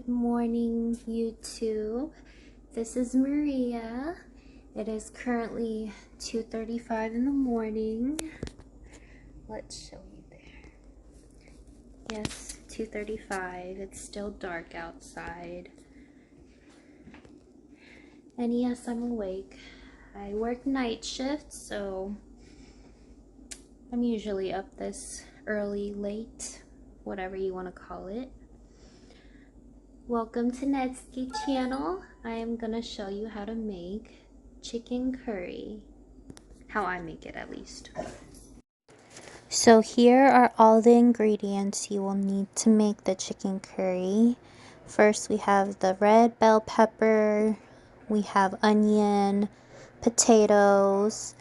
Good morning, YouTube. This is Maria. It is currently 2:35 in the morning. Let's show you there. Yes, 2:35. It's still dark outside. And yes, I'm awake. I work night shift, so I'm usually up this early, late, whatever you want to call it. Welcome to Nedski channel. I am gonna show you how to make chicken curry. How I make it, at least. So here are all the ingredients you will need to make the chicken curry. First we have the red bell pepper, we have onion, potatoes,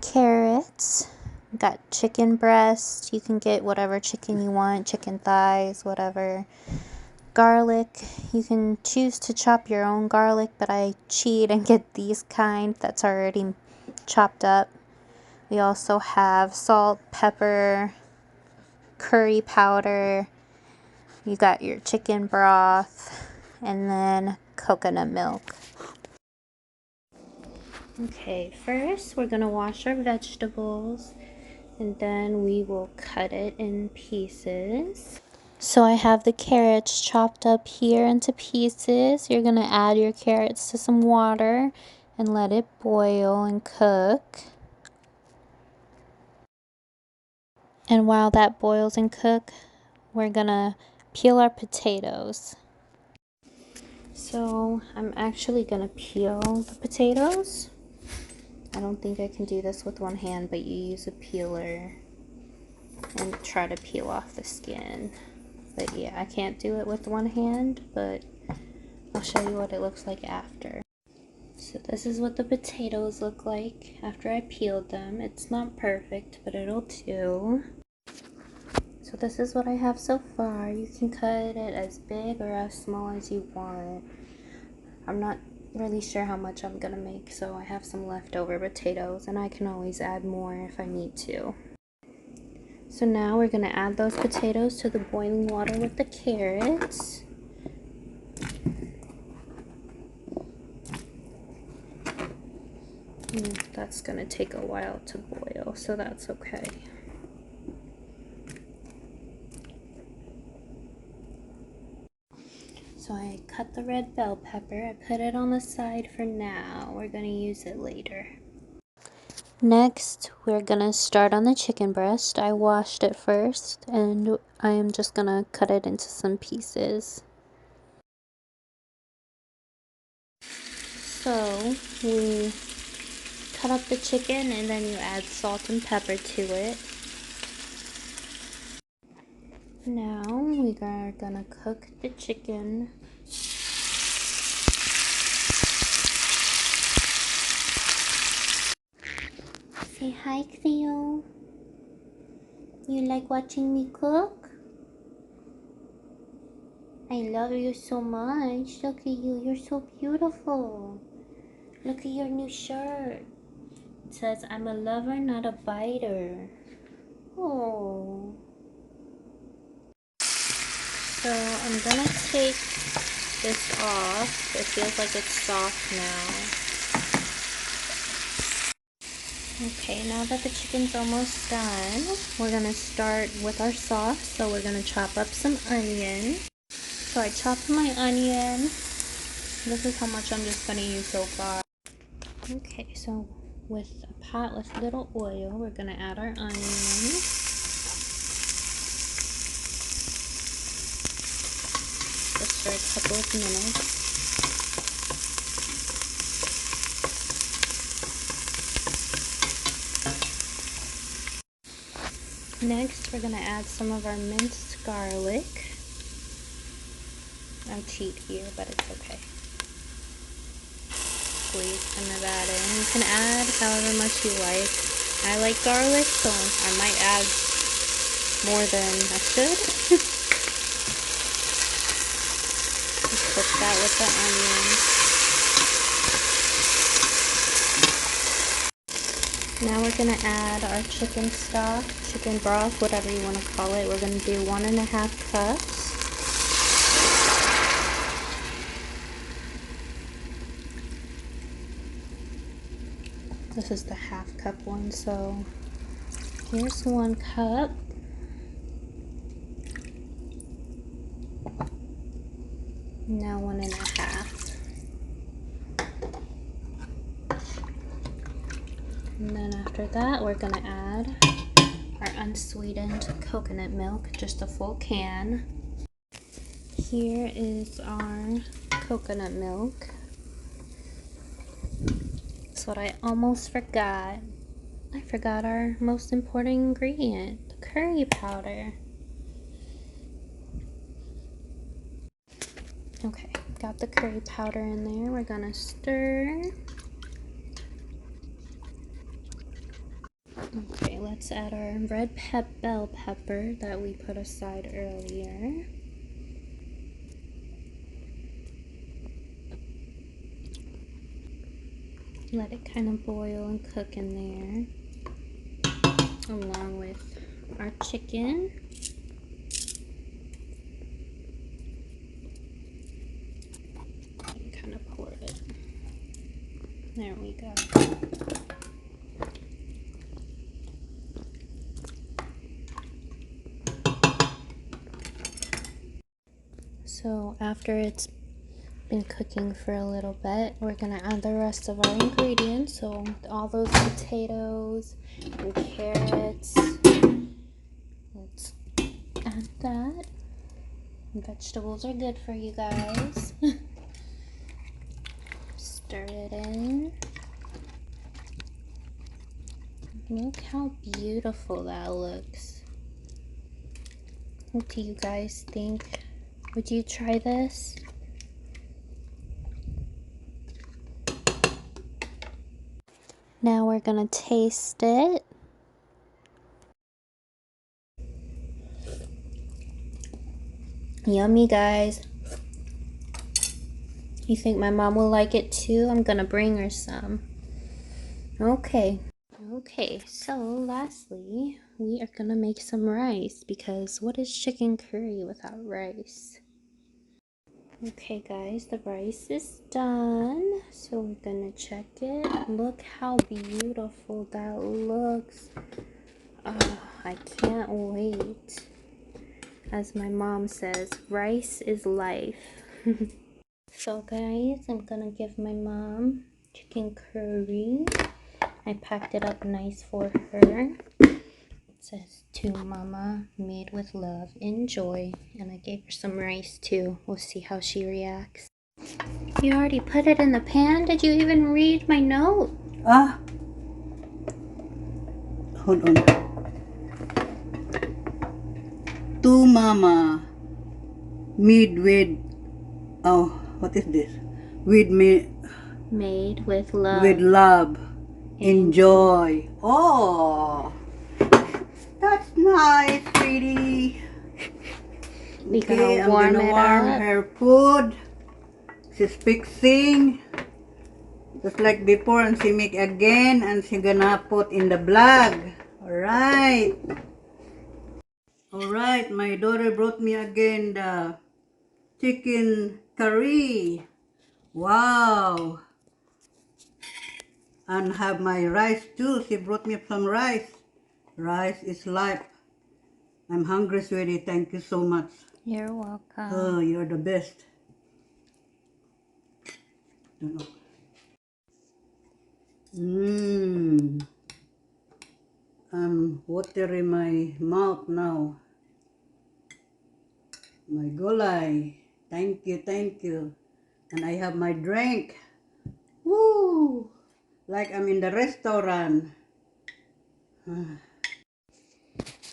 carrots, we got chicken breast. You can get whatever chicken you want, chicken thighs, whatever. Garlic, you can choose to chop your own garlic, but I cheat and get these kind that's already chopped up. We also have salt, pepper, curry powder, you got your chicken broth, and then coconut milk. Okay, first we're gonna wash our vegetables and then we will cut it in pieces. So I have the carrots chopped up here into pieces. You're going to add your carrots to some water and let it boil and cook. And while that boils and cook, we're going to peel our potatoes. So I'm actually going to peel the potatoes. I don't think I can do this with one hand, but you use a peeler and try to peel off the skin. But yeah, I can't do it with one hand, but I'll show you what it looks like after. So this is what the potatoes look like after I peeled them. It's not perfect, but it'll do. So this is what I have so far. You can cut it as big or as small as you want. I'm not really sure how much I'm gonna make, so I have some leftover potatoes, and I can always add more if I need to. So now we're going to add those potatoes to the boiling water with the carrots. That's going to take a while to boil, so that's okay. So I cut the red bell pepper. I put it on the side for now. We're going to use it later. Next, we're gonna start on the chicken breast. I washed it first, and I am just gonna cut it into some pieces. So, we cut up the chicken, and then you add salt and pepper to it. Now, we are gonna cook the chicken. Say hi, Cleo. You like watching me cook? I love you so much. Look at you. You're so beautiful. Look at your new shirt. It says, I'm a lover, not a biter. Oh. So I'm gonna take this off. It feels like it's soft now. Okay, now that the chicken's almost done, we're gonna start with our sauce. So we're gonna chop up some onion. So I chopped my onion. This is how much I'm just gonna use so far. Okay, so with a pot with a little oil, we're gonna add our onion. Just for a couple of minutes. Next, we're going to add some of our minced garlic. I cheat here, but it's okay. Squeeze some of that in. You can add however much you like. I like garlic, so I might add more than I should. Just cook that with the onion. Now we're going to add our chicken stock, chicken broth, whatever you want to call it. We're going to do 1.5 cups. This is the half cup one, so here's 1 cup. Now 1.5. And then after that, we're gonna add our unsweetened coconut milk, just a full can. Here is our coconut milk. That's what I almost forgot. I forgot our most important ingredient, the curry powder. Okay, got the curry powder in there. We're gonna stir. Okay, let's add our red bell pepper that we put aside earlier. Let it kind of boil and cook in there, along with our chicken. And kind of pour it. There we go. So after it's been cooking for a little bit, we're gonna add the rest of our ingredients. So all those potatoes and carrots. Let's add that. Vegetables are good for you guys. Stir it in. Look how beautiful that looks. What do you guys think? Would you try this? Now we're gonna taste it. Yummy, guys. You think my mom will like it too? I'm gonna bring her some. Okay. Okay, so lastly, we are gonna make some rice because what is chicken curry without rice? Okay guys, the rice is done. So we're gonna check it. Look how beautiful that looks. Oh, I can't wait. As my mom says, rice is life. So guys, I'm gonna give my mom chicken curry. I packed it up nice for her. It says, to mama, made with love, enjoy. And I gave her some rice too. We'll see how she reacts. You already put it in the pan? Did you even read my note? Hold on. To mama, made with, oh, what is this? With me, Made with love. with love, enjoy. Oh, that's nice, sweetie. We Okay, gonna I'm warm gonna it warm up. her food. She's fixing. Just like before, and she make again, and she gonna put in the blog. Alright. Alright, my daughter brought me again the chicken curry. Wow. And have my rice too. She brought me some rice. Rice is life. I'm hungry, sweetie. Thank you so much. You're welcome. Oh, you're the best. Mmm. I'm watering my mouth now. My gulay. Thank you, thank you. And I have my drink. Woo! Like I'm in the restaurant.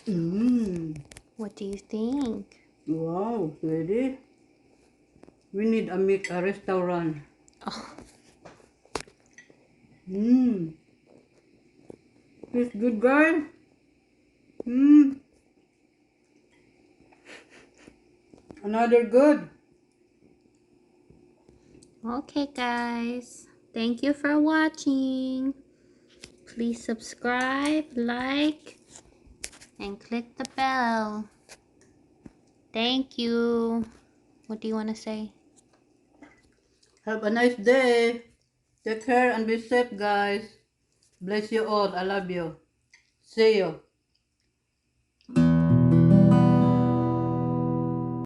Mmm. What do you think? Wow, sweetie. We need a restaurant. Oh, Mmm. It's good, guys. Mmm. Another good. okay guys. Thank you for watching. Please subscribe, like, and click the bell. Thank you. What do you want to say? Have a nice day. Take care and be safe, guys. Bless you all. I love you. See you.